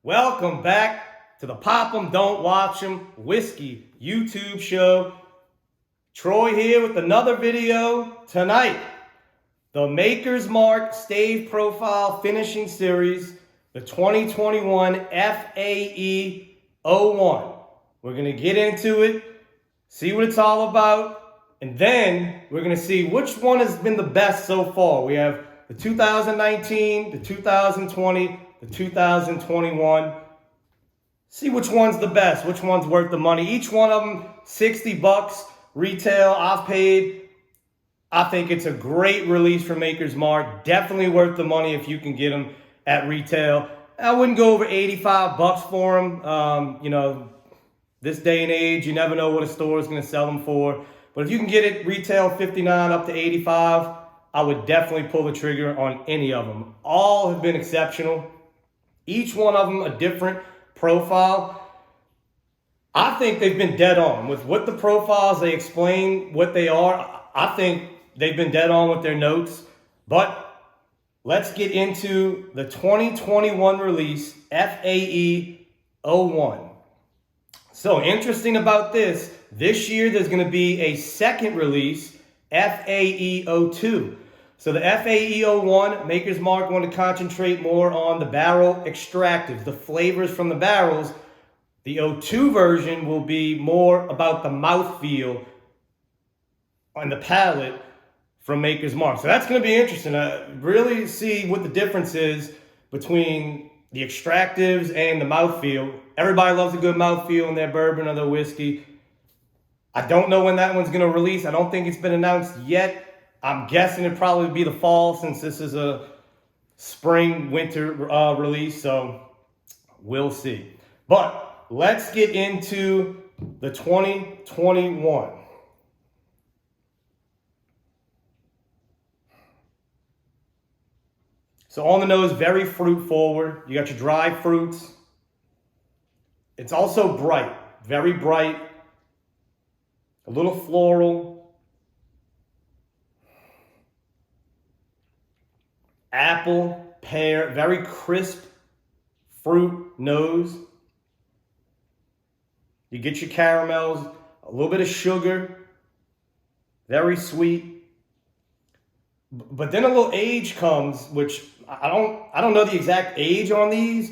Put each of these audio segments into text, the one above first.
Welcome back to the Pop 'em Don't Watch 'em Whiskey YouTube show. Troy here with another video tonight. The Maker's Mark Stave Profile Finishing Series, the 2021 FAE-01. We're going to get into it, see what it's all about, and then we're going to see which one has been the best so far. We have the 2019, the 2020, the 2021. See which one's the best, which one's worth the money. Each one of them, $60 retail. I've paid. I think it's a great release for Maker's Mark. Definitely worth the money if you can get them at retail. I wouldn't go over $85 for them. This day and age, you never know what a store is going to sell them for. But if you can get it retail $59 up to $85, I would definitely pull the trigger on any of them. All have been exceptional. Each one of them a different profile. I think they've been dead on with what the profiles, they explain what they are. I think they've been dead on with their notes. But let's get into the 2021 release, FAE-01. So interesting about this year there's going to be a second release, FAE-02. So the FAE-01, Maker's Mark want to concentrate more on the barrel extractives, the flavors from the barrels. The 02 version will be more about the mouthfeel on the palate from Maker's Mark. So that's going to be interesting. Really see what the difference is between the extractives and the mouthfeel. Everybody loves a good mouthfeel in their bourbon or their whiskey. I don't know when that one's going to release. I don't think it's been announced yet. I'm guessing it'd probably be the fall since this is a spring, winter release. So we'll see. But let's get into the 2021. So on the nose, very fruit forward. You got your dry fruits. It's also bright, very bright. A little floral. Apple, pear, very crisp fruit nose. You get your caramels, a little bit of sugar, very sweet. But then a little age comes, which I don't know the exact age on these.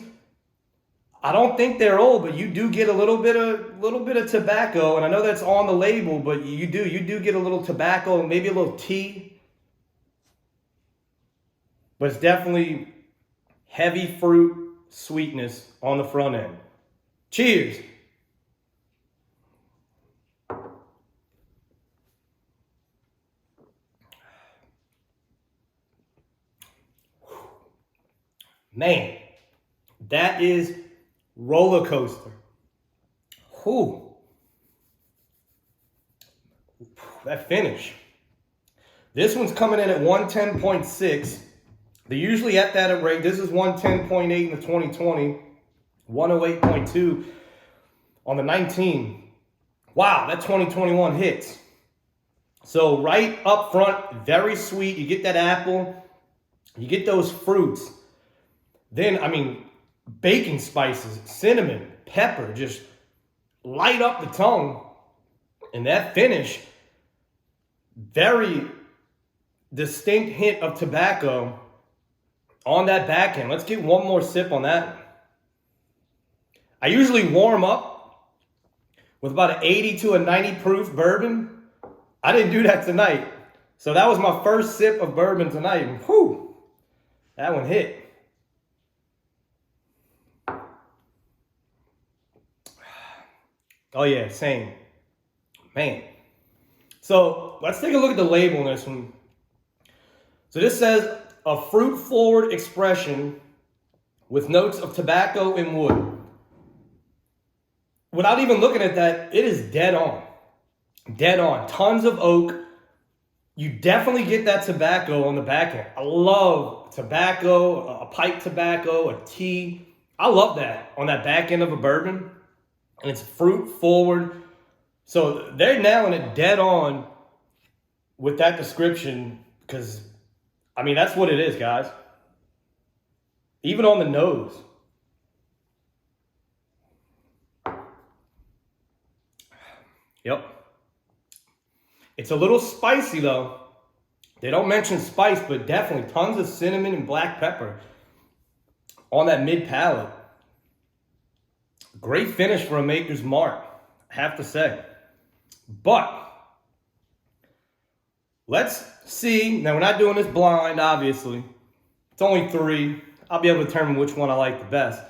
I don't think they're old, but you do get a little bit of tobacco, and I know that's on the label, but you do get a little tobacco, maybe a little tea. But it's definitely heavy fruit sweetness on the front end. Cheers. Man, that is roller coaster. Whew. That finish. This one's coming in at 110.6. They're usually at that rate. This is 110.8 in the 2020, 108.2 on the 19. Wow, that 2021 hits. So right up front, very sweet. You get that apple. You get those fruits. Then, baking spices, cinnamon, pepper, just light up the tongue. And that finish, very distinct hint of tobacco on that back end. Let's get one more sip on that. I usually warm up with about an 80 to a 90 proof bourbon. I didn't do that tonight. So that was my first sip of bourbon tonight. Whew, that one hit. Oh yeah, same. Man. So let's take a look at the label on this one. So this says a fruit-forward expression with notes of tobacco and wood. Without even looking at that, it is dead on. Dead on. Tons of oak. You definitely get that tobacco on the back end. I love tobacco, a pipe tobacco, a tea. I love that on that back end of a bourbon. And it's fruit-forward. So they're nailing it dead on with that description because that's what it is, guys. Even on the nose. Yep. It's a little spicy though. They don't mention spice, but definitely tons of cinnamon and black pepper on that mid palate. Great finish for a Maker's Mark, I have to say. But let's see. Now, we're not doing this blind, obviously. It's only 3. I'll be able to determine which one I like the best.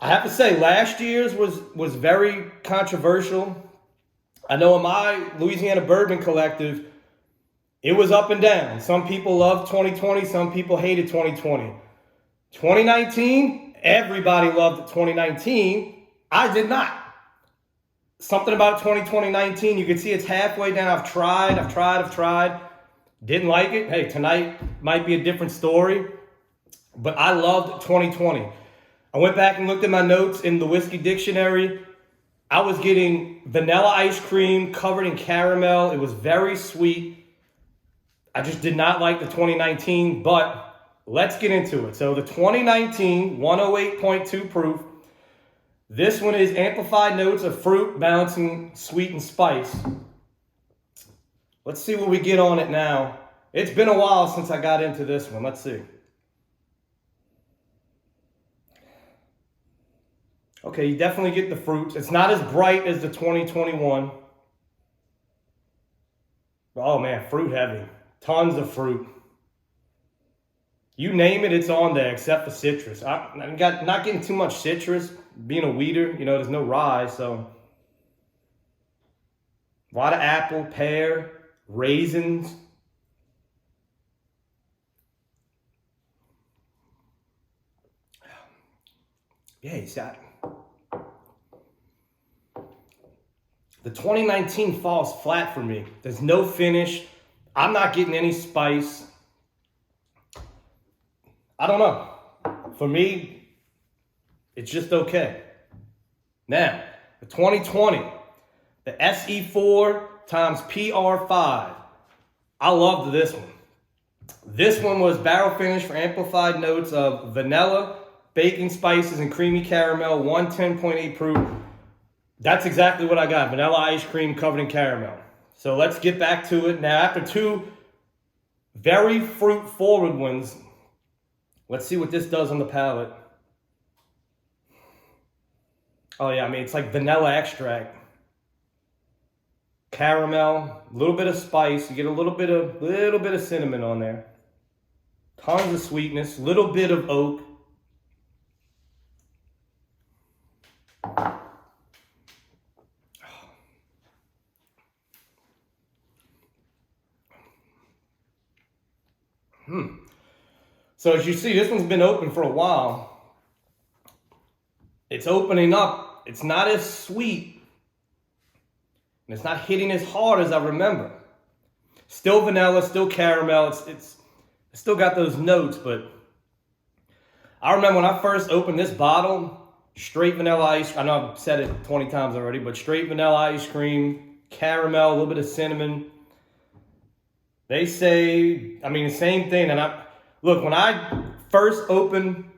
I have to say, last year's was very controversial. I know in my Louisiana Bourbon Collective, it was up and down. Some people loved 2020. Some people hated 2020. 2019, everybody loved 2019. I did not. Something about 2019, you can see it's halfway down. I've tried. Didn't like it. Hey, tonight might be a different story. But I loved 2020. I went back and looked at my notes in the whiskey dictionary. I was getting vanilla ice cream covered in caramel. It was very sweet. I just did not like the 2019, but let's get into it. So the 2019 108.2 proof. This one is amplified notes of fruit, balancing sweet and spice. Let's see what we get on it now. It's been a while since I got into this one. Let's see. Okay, you definitely get the fruits. It's not as bright as the 2021. Oh man, fruit heavy. Tons of fruit. You name it, it's on there except for citrus. I'm not getting too much citrus. Being a weeder, you know, there's no rye, so. A lot of apple, pear, raisins. Yeah, you see, the 2019 falls flat for me. There's no finish. I'm not getting any spice. I don't know. For me, it's just okay. Now, the 2020, the SE4 times PR5. I loved this one. This one was barrel finish for amplified notes of vanilla, baking spices, and creamy caramel, 110.8 proof. That's exactly what I got. Vanilla ice cream covered in caramel. So let's get back to it. Now, after 2 very fruit-forward ones, let's see what this does on the palate. Oh yeah, I mean, it's like vanilla extract. Caramel, a little bit of spice. You get a little bit of cinnamon on there. Tons of sweetness, little bit of oak. So as you see, this one's been open for a while. It's opening up. It's not as sweet. And it's not hitting as hard as I remember. Still vanilla, still caramel. It's still got those notes, but I remember when I first opened this bottle, straight vanilla ice. I know I've said it 20 times already, but straight vanilla ice cream, caramel, a little bit of cinnamon. They say, I mean, the same thing. And look, when I first open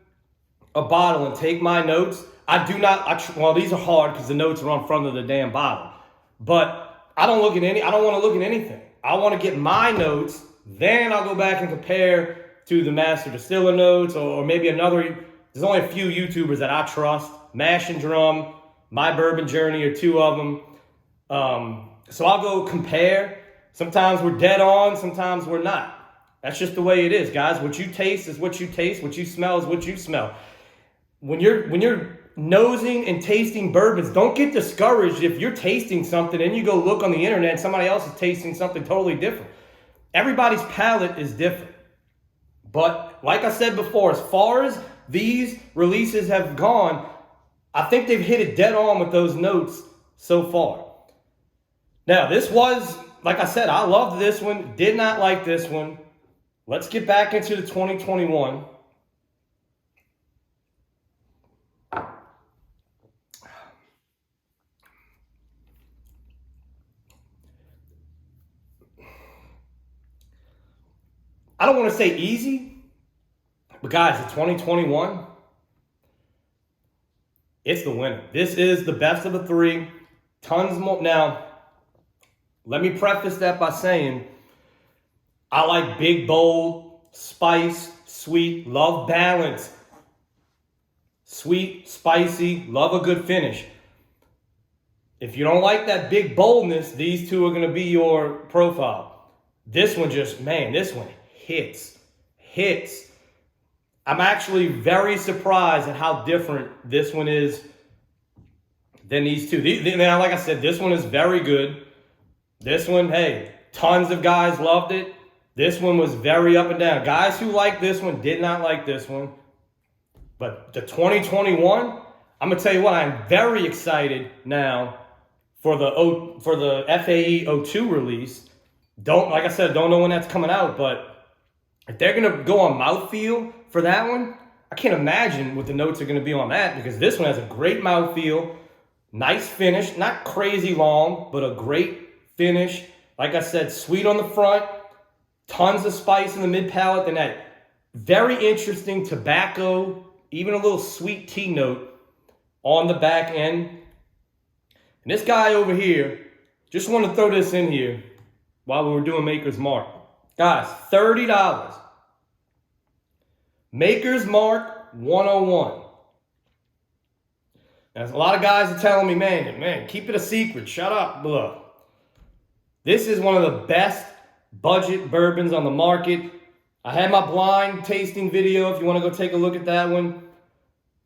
a bottle and take my notes, I do not, well, these are hard because the notes are on front of the damn bottle. But I don't want to look at anything. I want to get my notes, then I'll go back and compare to the master distiller notes or maybe another. There's only a few YouTubers that I trust. Mash and Drum, My Bourbon Journey are 2 of them. So I'll go compare. Sometimes we're dead on, sometimes we're not. That's just the way it is, guys. What you taste is what you taste. What you smell is what you smell. When you're nosing and tasting bourbons, don't get discouraged if you're tasting something and you go look on the internet and somebody else is tasting something totally different. Everybody's palate is different. But like I said before, as far as these releases have gone, I think they've hit it dead on with those notes so far. Now, this was, like I said, I loved this one, did not like this one. Let's get back into the 2021. I don't want to say easy, but guys, the 2021, it's the winner. This is the best of the 3. Tons more. Now, let me preface that by saying I like big, bold, spice, sweet, love balance. Sweet, spicy, love a good finish. If you don't like that big boldness, these two are going to be your profile. This one just, man, this one hits. I'm actually very surprised at how different this one is than these two. Now, like I said, this one is very good. This one, hey, tons of guys loved it. This one was very up and down. Guys who liked this one did not like this one. But the 2021, I'm going to tell you what, I'm very excited now for the FAE-02 release. Like I said, don't know when that's coming out, but if they're going to go on mouthfeel for that one, I can't imagine what the notes are going to be on that, because this one has a great mouthfeel, nice finish, not crazy long, but a great finish. Like I said, sweet on the front, tons of spice in the mid palate, and that very interesting tobacco, even a little sweet tea note on the back end. And this guy over here, just want to throw this in here while we were doing Maker's Mark. Guys, $30. Maker's Mark 101. Now, a lot of guys are telling me, man, keep it a secret. Shut up. Blah. This is one of the best budget bourbons on the market. I had my blind tasting video if you want to go take a look at that one.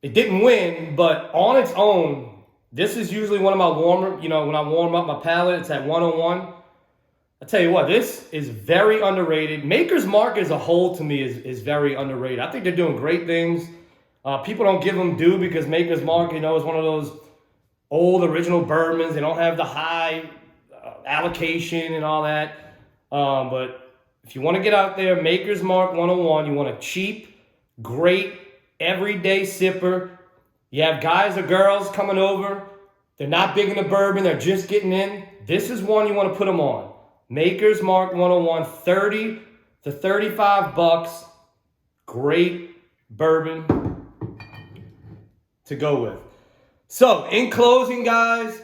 It didn't win, but on its own, this is usually one of my warmer, when I warm up my palate, it's at 101. I tell you what, this is very underrated. Maker's Mark as a whole to me is very underrated. I think they're doing great things. People don't give them due because Maker's Mark, is one of those old original bourbons. They don't have the high allocation and all that. But if you want to get out there, Maker's Mark 101, you want a cheap, great, everyday sipper. You have guys or girls coming over. They're not big into bourbon. They're just getting in. This is one you want to put them on. Maker's Mark 101, 30 to 35 bucks. Great bourbon to go with. So, in closing, guys,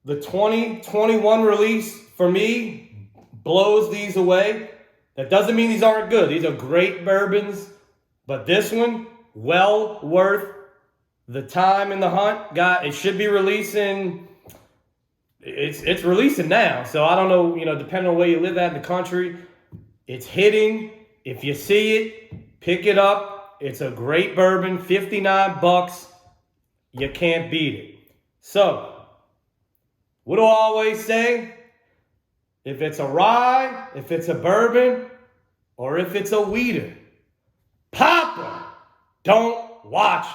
the 2021 release, for me, blows these away. That doesn't mean these aren't good. These are great bourbons. But this one, well worth the time in the hunt. It should be releasing. It's releasing now. So I don't know, depending on where you live at in the country, it's hitting. If you see it, pick it up. It's a great bourbon, 59 bucks. You can't beat it. So, what do I always say? If it's a rye, if it's a bourbon, or if it's a weeder, pop 'em. Don't watch